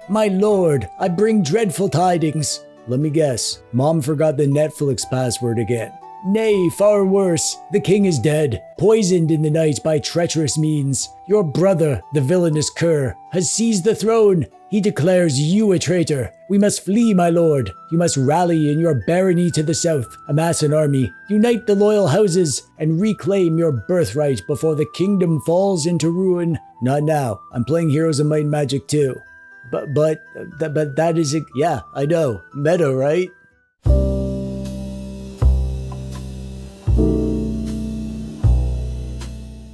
My lord, I bring dreadful tidings. Let me guess, Mom forgot the Netflix password again. Nay, far worse, the king is dead, poisoned in the night by treacherous means. Your brother, the villainous cur, has seized the throne. He declares you a traitor. We must flee, my lord. You must rally in your barony to the south, amass an army, unite the loyal houses, and reclaim your birthright before the kingdom falls into ruin. Not now. I'm playing Heroes of Might and Magic 2. But that is it. Yeah, I know. Meta, right?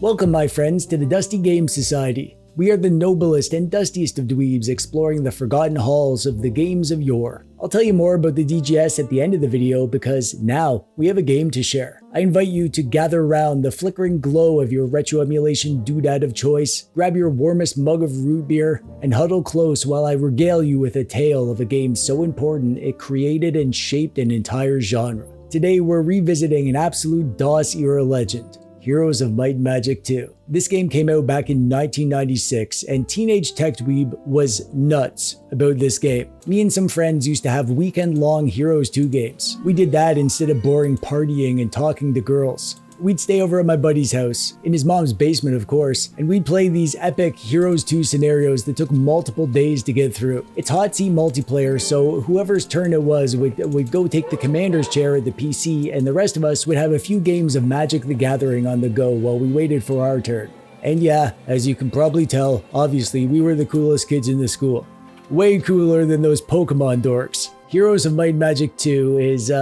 Welcome, my friends, to the Dusty Game Society. We are the noblest and dustiest of dweebs exploring the forgotten halls of the games of yore. I'll tell you more about the DGS at the end of the video because now we have a game to share. I invite you to gather around the flickering glow of your retro emulation doodad of choice, grab your warmest mug of root beer, and huddle close while I regale you with a tale of a game so important it created and shaped an entire genre. Today we're revisiting an absolute DOS-era legend. Heroes of Might and Magic 2. This game came out back in 1996 and teenage TechDweeb was nuts about this game. Me and some friends used to have weekend-long Heroes 2 games. We did that instead of boring partying and talking to girls. We'd stay over at my buddy's house, in his mom's basement of course, and we'd play these epic Heroes 2 scenarios that took multiple days to get through. It's hot seat multiplayer, so whoever's turn it was would go take the commander's chair at the PC, and the rest of us would have a few games of Magic the Gathering on the go while we waited for our turn. And yeah, as you can probably tell, obviously we were the coolest kids in the school. Way cooler than those Pokemon dorks. Heroes of Might and Magic 2 is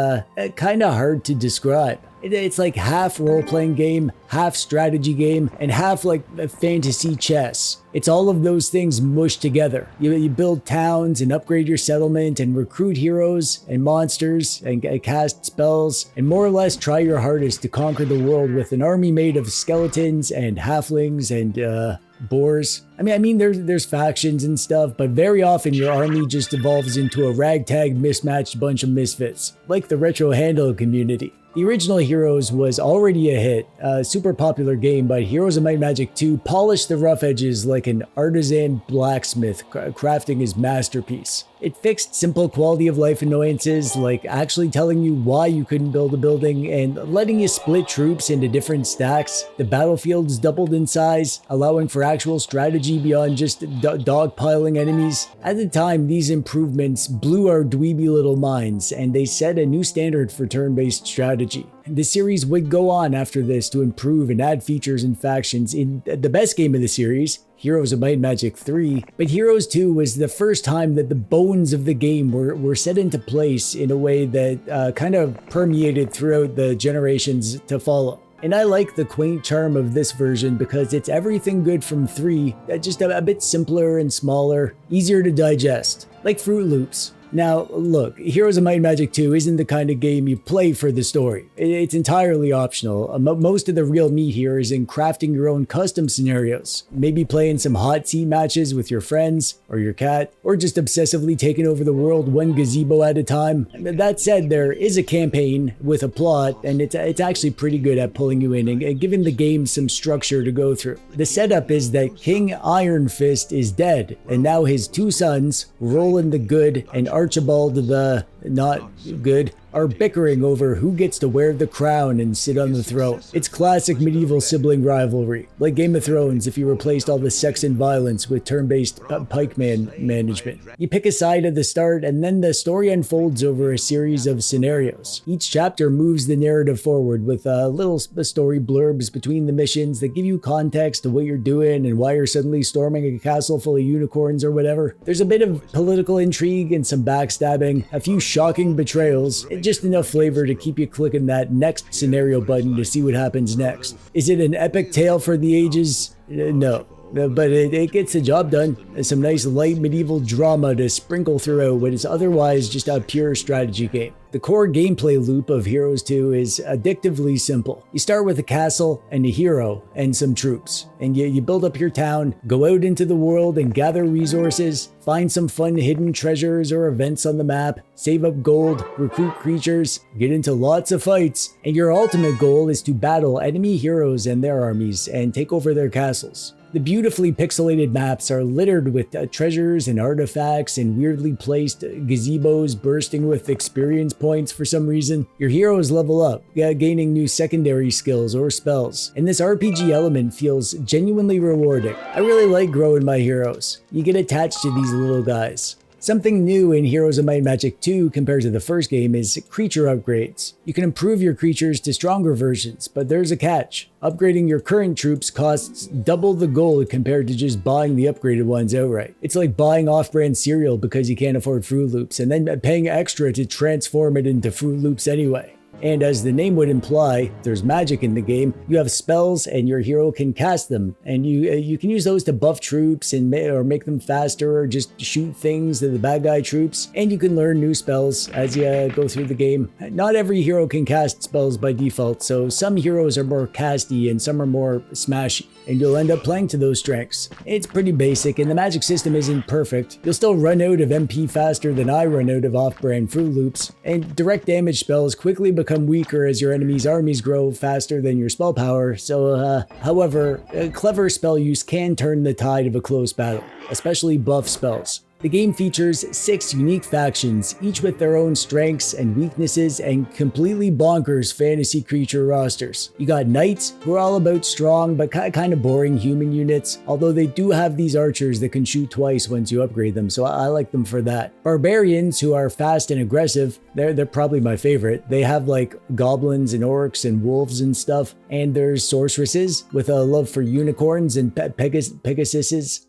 kinda hard to describe. It's like half role-playing game, half strategy game, and half like fantasy chess. It's all of those things mushed together. You build towns and upgrade your settlement and recruit heroes and monsters and cast spells and more or less try your hardest to conquer the world with an army made of skeletons and halflings and boars. I mean, there's factions and stuff, but very often your army just evolves into a ragtag mismatched bunch of misfits, like the retro handle community. The original Heroes was already a hit, a super popular game, but Heroes of Might and Magic 2 polished the rough edges like an artisan blacksmith crafting his masterpiece. It fixed simple quality of life annoyances like actually telling you why you couldn't build a building and letting you split troops into different stacks. The battlefields doubled in size, allowing for actual strategy beyond just dogpiling enemies. At the time, these improvements blew our dweeby little minds, and they set a new standard for turn-based strategy. The series would go on after this to improve and add features and factions in the best game of the series, Heroes of Might and Magic 3, but Heroes 2 was the first time that the bones of the game were set into place in a way that kind of permeated throughout the generations to follow. And I like the quaint charm of this version because it's everything good from 3, just a bit simpler and smaller, easier to digest, like Fruit Loops. Now, look, Heroes of Might and Magic 2 isn't the kind of game you play for the story. It's entirely optional. Most of the real meat here is in crafting your own custom scenarios. Maybe playing some hot seat matches with your friends or your cat, or just obsessively taking over the world one gazebo at a time. That said, there is a campaign with a plot, and it's actually pretty good at pulling you in and giving the game some structure to go through. The setup is that King Iron Fist is dead, and now his two sons, Roland the Good and Archibald the not good, are bickering over who gets to wear the crown and sit on the throne. It's classic medieval sibling rivalry, like Game of Thrones if you replaced all the sex and violence with turn-based pikeman management. You pick a side at the start and then the story unfolds over a series of scenarios. Each chapter moves the narrative forward with little story blurbs between the missions that give you context to what you're doing and why you're suddenly storming a castle full of unicorns or whatever. There's a bit of political intrigue and some backstabbing, a few shocking betrayals, just enough flavor to keep you clicking that next scenario button to see what happens next. Is it an epic tale for the ages? No. But it gets the job done. Some nice light medieval drama to sprinkle throughout what is otherwise just a pure strategy game. The core gameplay loop of Heroes 2 is addictively simple. You start with a castle and a hero and some troops, and you build up your town, go out into the world and gather resources, find some fun hidden treasures or events on the map, save up gold, recruit creatures, get into lots of fights, and your ultimate goal is to battle enemy heroes and their armies and take over their castles. The beautifully pixelated maps are littered with treasures and artifacts and weirdly placed gazebos bursting with experience points for some reason. Your heroes level up, gaining new secondary skills or spells, and this RPG element feels genuinely rewarding. I really like growing my heroes. You get attached to these little guys. Something new in Heroes of Might and Magic 2 compared to the first game is creature upgrades. You can improve your creatures to stronger versions, but there's a catch. Upgrading your current troops costs double the gold compared to just buying the upgraded ones outright. It's like buying off-brand cereal because you can't afford Fruit Loops, and then paying extra to transform it into Fruit Loops anyway. And as the name would imply, there's magic in the game. You have spells and your hero can cast them, and you can use those to buff troops or make them faster, or just shoot things at the bad guy troops. And you can learn new spells as you go through the game. Not every hero can cast spells by default, so some heroes are more casty and some are more smashy, and you'll end up playing to those strengths. It's pretty basic, and the magic system isn't perfect. You'll still run out of MP faster than I run out of off-brand Fruit Loops, and direct damage spells quickly become weaker as your enemy's armies grow faster than your spell power. So, however, clever spell use can turn the tide of a close battle, especially buff spells. The game features 6 unique factions, each with their own strengths and weaknesses and completely bonkers fantasy creature rosters. You got knights, who are all about strong but kind of boring human units, although they do have these archers that can shoot twice once you upgrade them, so I like them for that. Barbarians, who are fast and aggressive, they're probably my favorite. They have like goblins and orcs and wolves and stuff. And there's sorceresses with a love for unicorns and Pegasi.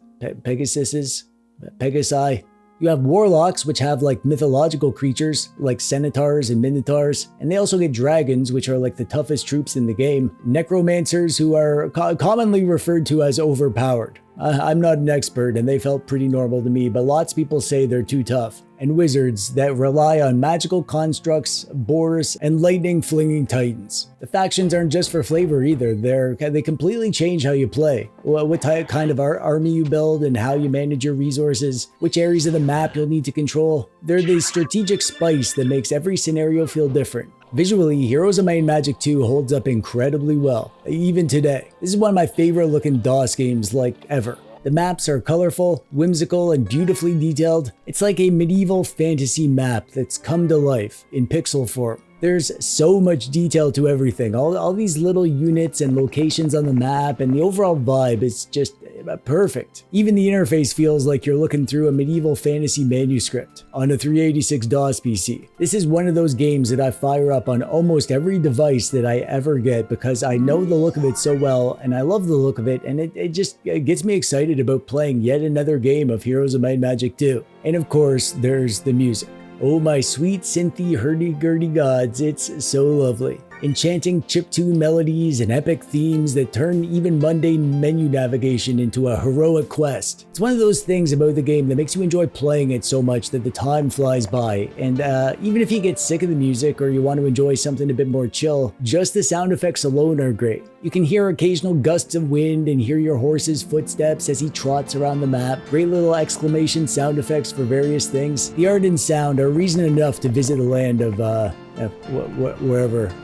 You have warlocks, which have like mythological creatures like centaurs and minotaurs, and they also get dragons, which are like the toughest troops in the game. Necromancers, who are commonly referred to as overpowered. I'm not an expert, and they felt pretty normal to me, but lots of people say they're too tough. And wizards that rely on magical constructs, boars, and lightning-flinging titans. The factions aren't just for flavor either. They completely change how you play, what kind of army you build, and how you manage your resources, which areas of the map you'll need to control. They're the strategic spice that makes every scenario feel different. Visually, Heroes of Might and Magic 2 holds up incredibly well, even today. This is one of my favorite looking DOS games like ever. The maps are colorful, whimsical, and beautifully detailed. It's like a medieval fantasy map that's come to life in pixel form. There's so much detail to everything, all these little units and locations on the map, and the overall vibe is just perfect. Even the interface feels like you're looking through a medieval fantasy manuscript on a 386 DOS PC. This is one of those games that I fire up on almost every device that I ever get because I know the look of it so well, and I love the look of it, and it just gets me excited about playing yet another game of Heroes of Might and Magic 2. And of course, there's the music. Oh my sweet synthy hurdy-gurdy gods, it's so lovely. Enchanting chiptune melodies and epic themes that turn even mundane menu navigation into a heroic quest. It's one of those things about the game that makes you enjoy playing it so much that the time flies by, and even if you get sick of the music or you want to enjoy something a bit more chill, just the sound effects alone are great. You can hear occasional gusts of wind and hear your horse's footsteps as he trots around the map. Great little exclamation sound effects for various things. The art and sound are reason enough to visit a land of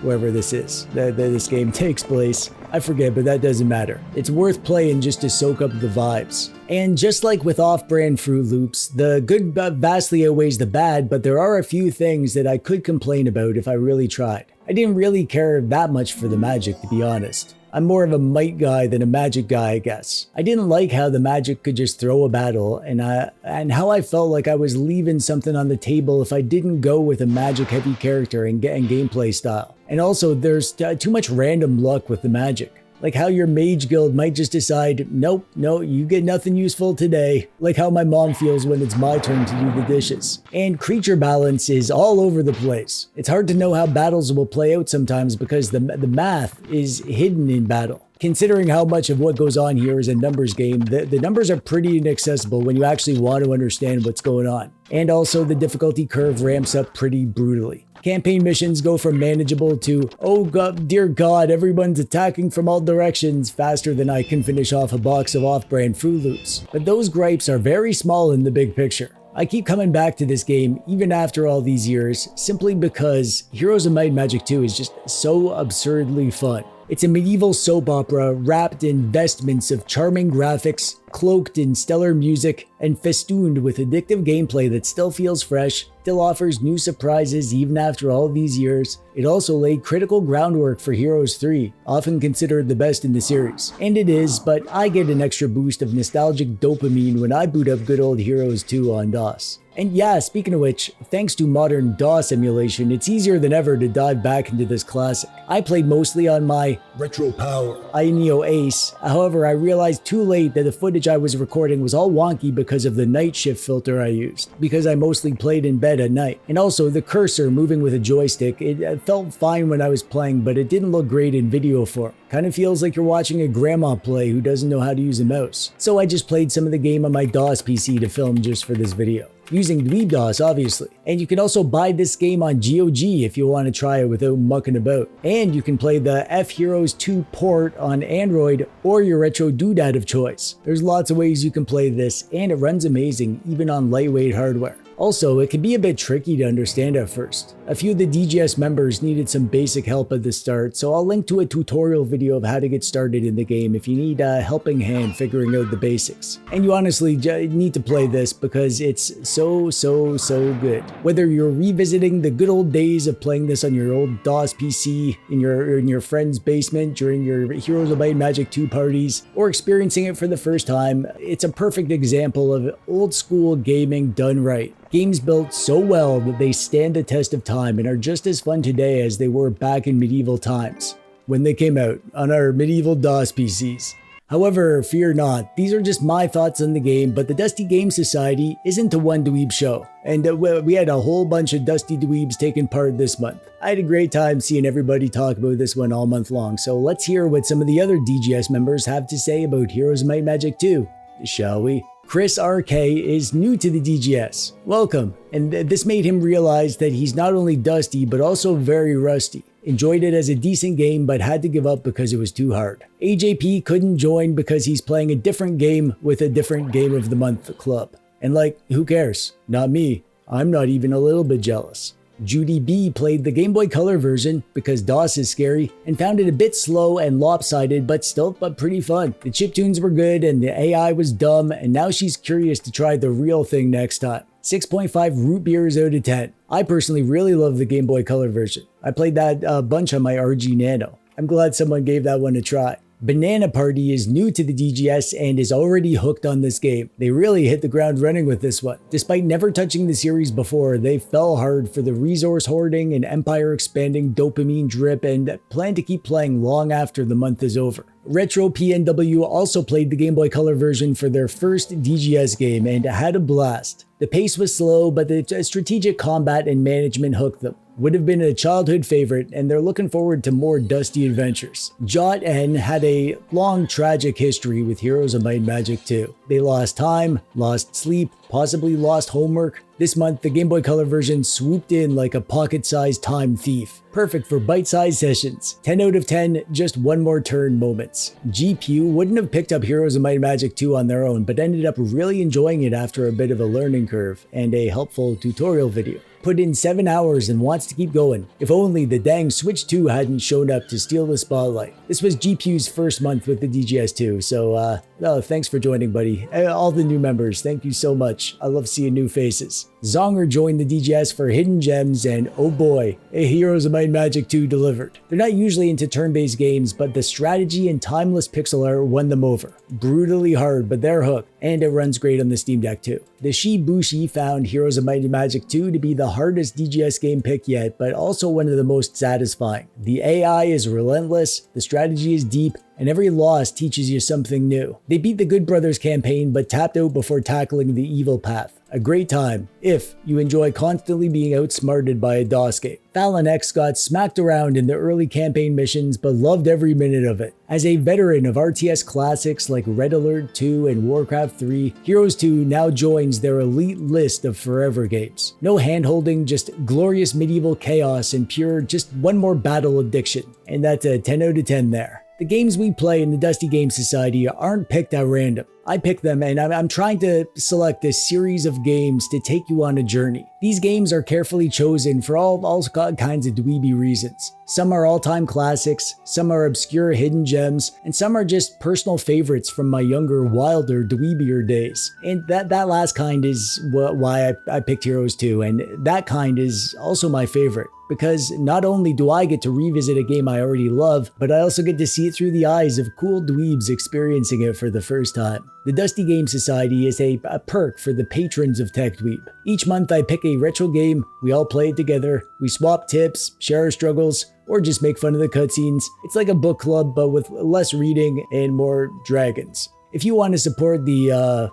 wherever this is, that this game takes place. I forget, but that doesn't matter. It's worth playing just to soak up the vibes. And just like with off-brand Fruit Loops, the good vastly outweighs the bad, but there are a few things that I could complain about if I really tried. I didn't really care that much for the magic, to be honest. I'm more of a might guy than a magic guy, I guess. I didn't like how the magic could just throw a battle, and how I felt like I was leaving something on the table if I didn't go with a magic-heavy character and gameplay style. And also, there's too much random luck with the magic. Like how your mage guild might just decide, nope, no, you get nothing useful today. Like how my mom feels when it's my turn to do the dishes. And creature balance is all over the place. It's hard to know how battles will play out sometimes because the math is hidden in battle. Considering how much of what goes on here is a numbers game, the numbers are pretty inaccessible when you actually want to understand what's going on. And also the difficulty curve ramps up pretty brutally. Campaign missions go from manageable to, oh god, dear god, everyone's attacking from all directions faster than I can finish off a box of off-brand Fruit Loops. But those gripes are very small in the big picture. I keep coming back to this game even after all these years, simply because Heroes of Might and Magic 2 is just so absurdly fun. It's a medieval soap opera wrapped in vestments of charming graphics, cloaked in stellar music, and festooned with addictive gameplay that still feels fresh, still offers new surprises even after all these years. It also laid critical groundwork for Heroes 3, often considered the best in the series. And it is, but I get an extra boost of nostalgic dopamine when I boot up good old Heroes 2 on DOS. And yeah, speaking of which, thanks to modern DOS emulation, it's easier than ever to dive back into this classic. I played mostly on my Retro Power iNeo Ace, however I realized too late that the footage I was recording was all wonky because of the night shift filter I used, because I mostly played in bed at night. And also the cursor moving with a joystick, it felt fine when I was playing, but it didn't look great in video form. Kind of feels like you're watching a grandma play who doesn't know how to use a mouse. So I just played some of the game on my DOS PC to film just for this video, using DweebDOS obviously. And you can also buy this game on GOG if you want to try it without mucking about. And you can play the F-Heroes 2 port on Android or your retro doodad of choice. There's lots of ways you can play this, and it runs amazing even on lightweight hardware. Also, it can be a bit tricky to understand at first. A few of the DGS members needed some basic help at the start, so I'll link to a tutorial video of how to get started in the game if you need a helping hand figuring out the basics. And you honestly need to play this because it's so good. Whether you're revisiting the good old days of playing this on your old DOS PC in your friend's basement during your Heroes of Might and Magic 2 parties, or experiencing it for the first time, it's a perfect example of old school gaming done right. Games built so well that they stand the test of time and are just as fun today as they were back in medieval times, when they came out on our medieval DOS PCs. However, fear not, these are just my thoughts on the game, but the Dusty Game Society isn't a one dweeb show, and we had a whole bunch of Dusty Dweebs taking part this month. I had a great time seeing everybody talk about this one all month long, so let's hear what some of the other DGS members have to say about Heroes of Might and Magic 2, shall we? Chris RK is new to the DGS. Welcome, and this made him realize that he's not only dusty but also very rusty. Enjoyed it as a decent game but had to give up because it was too hard. AJP couldn't join because he's playing a different game with a different Game of the Month club. And like, who cares? Not me. I'm not even a little bit jealous. Judy B played the Game Boy Color version because DOS is scary and found it a bit slow and lopsided but pretty fun. The chiptunes were good and the AI was dumb, and now she's curious to try the real thing next time. 6.5 root beers out of 10. I personally really love the Game Boy Color version. I played that a bunch on my RG Nano. I'm glad someone gave that one a try. Banana Party is new to the DGS and is already hooked on this game. They really hit the ground running with this one. Despite never touching the series before, they fell hard for the resource hoarding and empire expanding dopamine drip and plan to keep playing long after the month is over. Retro PNW also played the Game Boy Color version for their first DGS game and had a blast. The pace was slow, but the strategic combat and management hooked them. Would have been a childhood favorite, and they're looking forward to more dusty adventures. Jot N had a long tragic history with Heroes of Might and Magic 2. They lost time, lost sleep, possibly lost homework. This month, the Game Boy Color version swooped in like a pocket-sized time thief. Perfect for bite-sized sessions. 10 out of 10, just one more turn moments. GPU wouldn't have picked up Heroes of Might and Magic 2 on their own, but ended up really enjoying it after a bit of a learning curve and a helpful tutorial video. Put in 7 hours and wants to keep going. If only the dang Switch 2 hadn't shown up to steal the spotlight. This was GPU's first month with the DGS2, so thanks for joining, buddy. All the new members, thank you so much. I love seeing new faces. Zonger joined the DGS for Hidden Gems, and oh boy, Heroes of Might and Magic 2 delivered. They're not usually into turn-based games, but the strategy and timeless pixel art won them over. Brutally hard, but they're hooked, and it runs great on the Steam Deck too. The Shibushi found Heroes of Might and Magic 2 to be the hardest DGS game pick yet, but also one of the most satisfying. The AI is relentless, the strategy is deep, and every loss teaches you something new. They beat the Good Brothers campaign, but tapped out before tackling the evil path. A great time, if you enjoy constantly being outsmarted by a DOS game. Fallon X got smacked around in the early campaign missions, but loved every minute of it. As a veteran of RTS classics like Red Alert 2 and Warcraft 3, Heroes 2 now joins their elite list of forever games. No hand-holding, just glorious medieval chaos and pure just one more battle addiction. And that's a 10 out of 10 there. The games we play in the Dusty Game Society aren't picked at random. I pick them, and I'm trying to select a series of games to take you on a journey. These games are carefully chosen for all kinds of dweeby reasons. Some are all-time classics, some are obscure hidden gems, and some are just personal favorites from my younger, wilder, dweebier days. And that last kind is why I picked Heroes 2, and that kind is also my favorite. Because not only do I get to revisit a game I already love, but I also get to see it through the eyes of cool dweebs experiencing it for the first time. The Dusty Game Society is a perk for the patrons of TechDweeb. Each month I pick a retro game, we all play it together, we swap tips, share our struggles, or just make fun of the cutscenes. It's like a book club but with less reading and more dragons. If you want to support the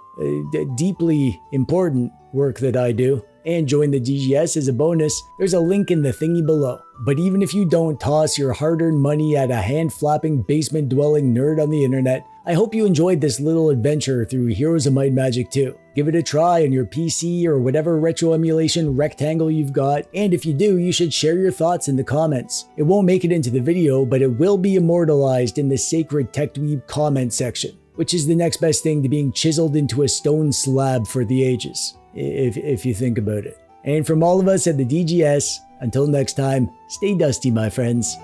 deeply important work that I do, and join the DGS as a bonus, there's a link in the thingy below. But even if you don't toss your hard-earned money at a hand-flapping, basement-dwelling nerd on the internet, I hope you enjoyed this little adventure through Heroes of Might and Magic 2. Give it a try on your PC or whatever retro emulation rectangle you've got, and if you do, you should share your thoughts in the comments. It won't make it into the video, but it will be immortalized in the sacred TechDweeb comment section, which is the next best thing to being chiseled into a stone slab for the ages. If you think about it. And from all of us at the DGS, until next time, stay dusty, my friends.